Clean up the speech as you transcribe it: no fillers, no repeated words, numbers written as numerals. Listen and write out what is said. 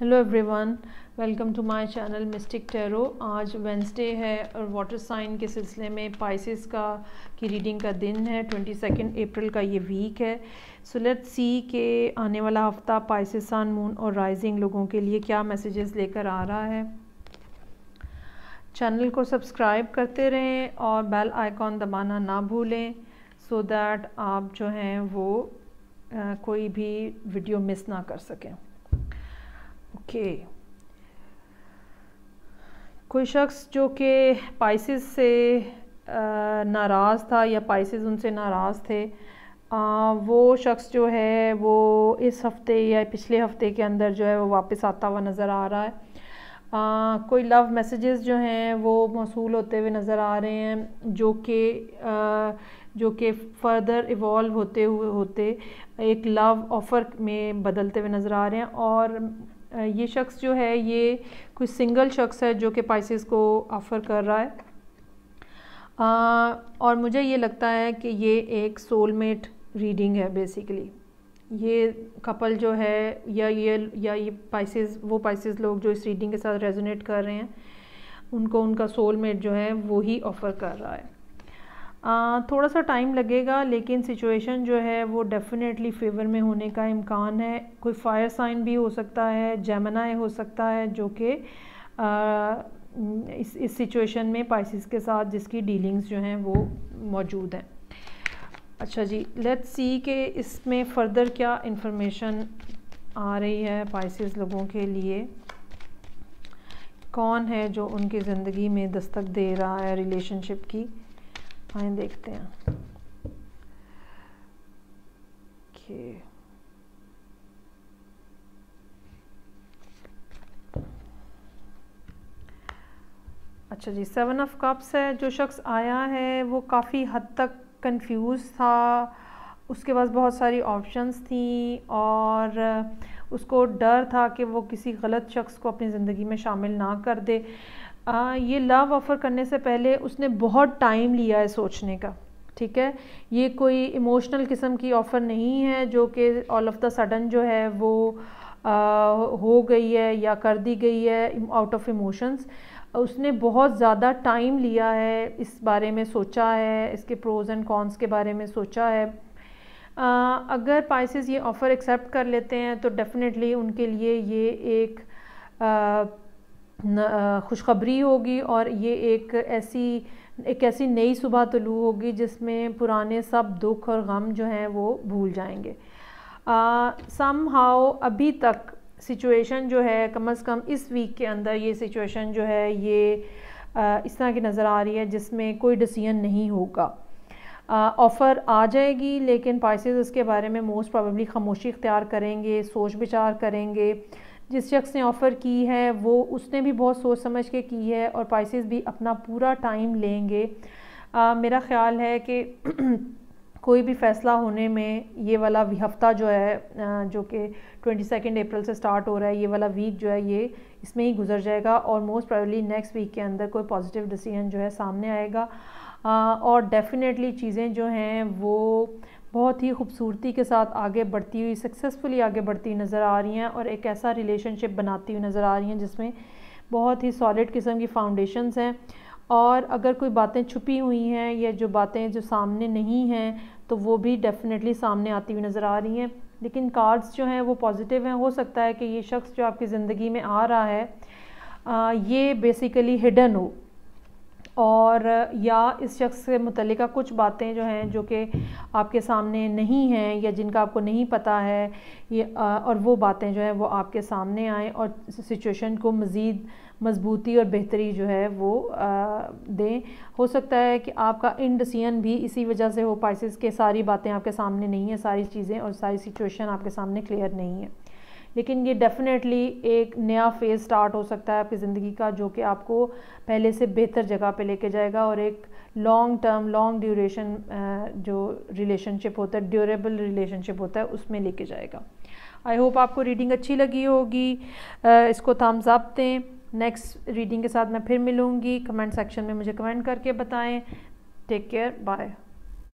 Hello everyone, welcome to my channel mystic tarot. आज Wednesday है और वाटर साइन के सिलसिले में पाइसेस की रीडिंग का दिन है। 22 अप्रैल का ये वीक है। सो लेट्स सी के आने वाला हफ्ता पाइसेस, सन, मून और राइजिंग लोगों के लिए क्या मैसेजेस लेकर आ रहा है। चैनल को सब्सक्राइब करते रहें और बेल आइकॉन दबाना ना भूलें सो दैट आप जो हैं वो कोई भी वीडियो मिस ना कर सकें। ओके, कोई शख्स जो कि पाइसेस से नाराज़ था या पाइसेस उनसे नाराज़ थे, वो शख्स जो है वो इस हफ्ते या पिछले हफ्ते के अंदर जो है वो वापस आता हुआ नज़र आ रहा है। कोई लव मैसेजेस जो हैं वो मौसूल होते हुए नज़र आ रहे हैं, जो कि फर्दर इवॉल्व होते एक लव ऑफ़र में बदलते हुए नज़र आ रहे हैं। और ये शख्स जो है ये कोई सिंगल शख्स है जो कि पाइसेस को ऑफ़र कर रहा है। और मुझे ये लगता है कि ये एक सोलमेट रीडिंग है। बेसिकली ये कपल जो है या ये पाइसेस, वो पाइसेस लोग जो इस रीडिंग के साथ रेजोनेट कर रहे हैं, उनको उनका सोलमेट जो है वो ही ऑफ़र कर रहा है। थोड़ा सा टाइम लगेगा, लेकिन सिचुएशन जो है वो डेफिनेटली फेवर में होने का इम्कान है। कोई फायर साइन भी हो सकता है, जेमिनी हो सकता है, जो कि इस सिचुएशन में पाइसेस के साथ जिसकी डीलिंग्स जो हैं वो मौजूद हैं। अच्छा जी, लेट्स सी कि इसमें फ़र्दर क्या इंफॉर्मेशन आ रही है पाइसेस लोगों के लिए। कौन है जो उनकी ज़िंदगी में दस्तक दे रहा है रिलेशनशिप की, आइए देखते हैं। ओके, अच्छा जी, 7 ऑफ कप्स है। जो शख्स आया है वो काफ़ी हद तक कंफ्यूज था, उसके पास बहुत सारी ऑप्शंस थी और उसको डर था कि वो किसी गलत शख्स को अपनी ज़िंदगी में शामिल ना कर दे। ये लव ऑफ़र करने से पहले उसने बहुत टाइम लिया है सोचने का। ठीक है, ये कोई इमोशनल किस्म की ऑफ़र नहीं है जो कि ऑल ऑफ द सडन जो है वो हो गई है या कर दी गई है आउट ऑफ इमोशंस। उसने बहुत ज़्यादा टाइम लिया है, इस बारे में सोचा है, इसके प्रोज एंड कॉन्स के बारे में सोचा है। अगर पाइसेस ये ऑफ़र एक्सेप्ट कर लेते हैं तो डेफिनेटली उनके लिए ये एक खुशखबरी होगी और ये एक ऐसी नई सुबह तुलू होगी जिसमें पुराने सब दुख और गम जो हैं वो भूल जाएंगे। समहाउ अभी तक सिचुएशन जो है, कम से कम इस वीक के अंदर ये सिचुएशन जो है ये इस तरह की नज़र आ रही है जिसमें कोई डिसीजन नहीं होगा। ऑफ़र आ जाएगी, लेकिन पाइसेस इसके बारे में मोस्ट प्रोबेबली खामोशी इख्तियार करेंगे, सोच विचार करेंगे। जिस शख्स ने ऑफ़र की है वो उसने भी बहुत सोच समझ के की है और पाइसेस भी अपना पूरा टाइम लेंगे। मेरा ख़्याल है कि कोई भी फ़ैसला होने में ये वाला हफ़्ता जो है, जो कि 22 अप्रैल से स्टार्ट हो रहा है, ये वाला वीक जो है ये इसमें ही गुजर जाएगा और मोस्ट प्रोबेबली नेक्स्ट वीक के अंदर कोई पॉजिटिव डिसीजन जो है सामने आएगा। और डेफिनेटली चीज़ें जो हैं वो बहुत ही खूबसूरती के साथ आगे बढ़ती हुई, सक्सेसफुली आगे बढ़ती नज़र आ रही हैं और एक ऐसा रिलेशनशिप बनाती हुई नज़र आ रही हैं जिसमें बहुत ही सॉलिड किस्म की फाउंडेशंस हैं। और अगर कोई बातें छुपी हुई हैं या जो बातें जो सामने नहीं हैं तो वो भी डेफिनेटली सामने आती हुई नज़र आ रही हैं। लेकिन कार्ड्स जो हैं वो पॉजिटिव हैं। हो सकता है कि ये शख्स जो आपकी ज़िंदगी में आ रहा है ये बेसिकली हिडन हो, और या इस शख्स से मुतल्लिका कुछ बातें जो हैं जो कि आपके सामने नहीं हैं या जिनका आपको नहीं पता है, ये और वो बातें जो हैं वो आपके सामने आएँ और सिचुएशन को मज़ीद मजबूती और बेहतरी जो है वो दें। हो सकता है कि आपका इनडिसीजन भी इसी वजह से हो, पाइसेस के सारी बातें आपके सामने नहीं है, सारी चीज़ें और सारी सिचुएशन आपके सामने क्लियर नहीं है। लेकिन ये डेफिनेटली एक नया फेज़ स्टार्ट हो सकता है आपकी ज़िंदगी का, जो कि आपको पहले से बेहतर जगह पे लेके जाएगा और एक लॉन्ग टर्म, लॉन्ग ड्यूरेशन जो रिलेशनशिप होता है, ड्यूरेबल रिलेशनशिप होता है, उसमें लेके जाएगा। आई होप आपको रीडिंग अच्छी लगी होगी। इसको थम्स अप दें। नेक्स्ट रीडिंग के साथ मैं फिर मिलूँगी। कमेंट सेक्शन में मुझे कमेंट करके बताएं। Take care, bye.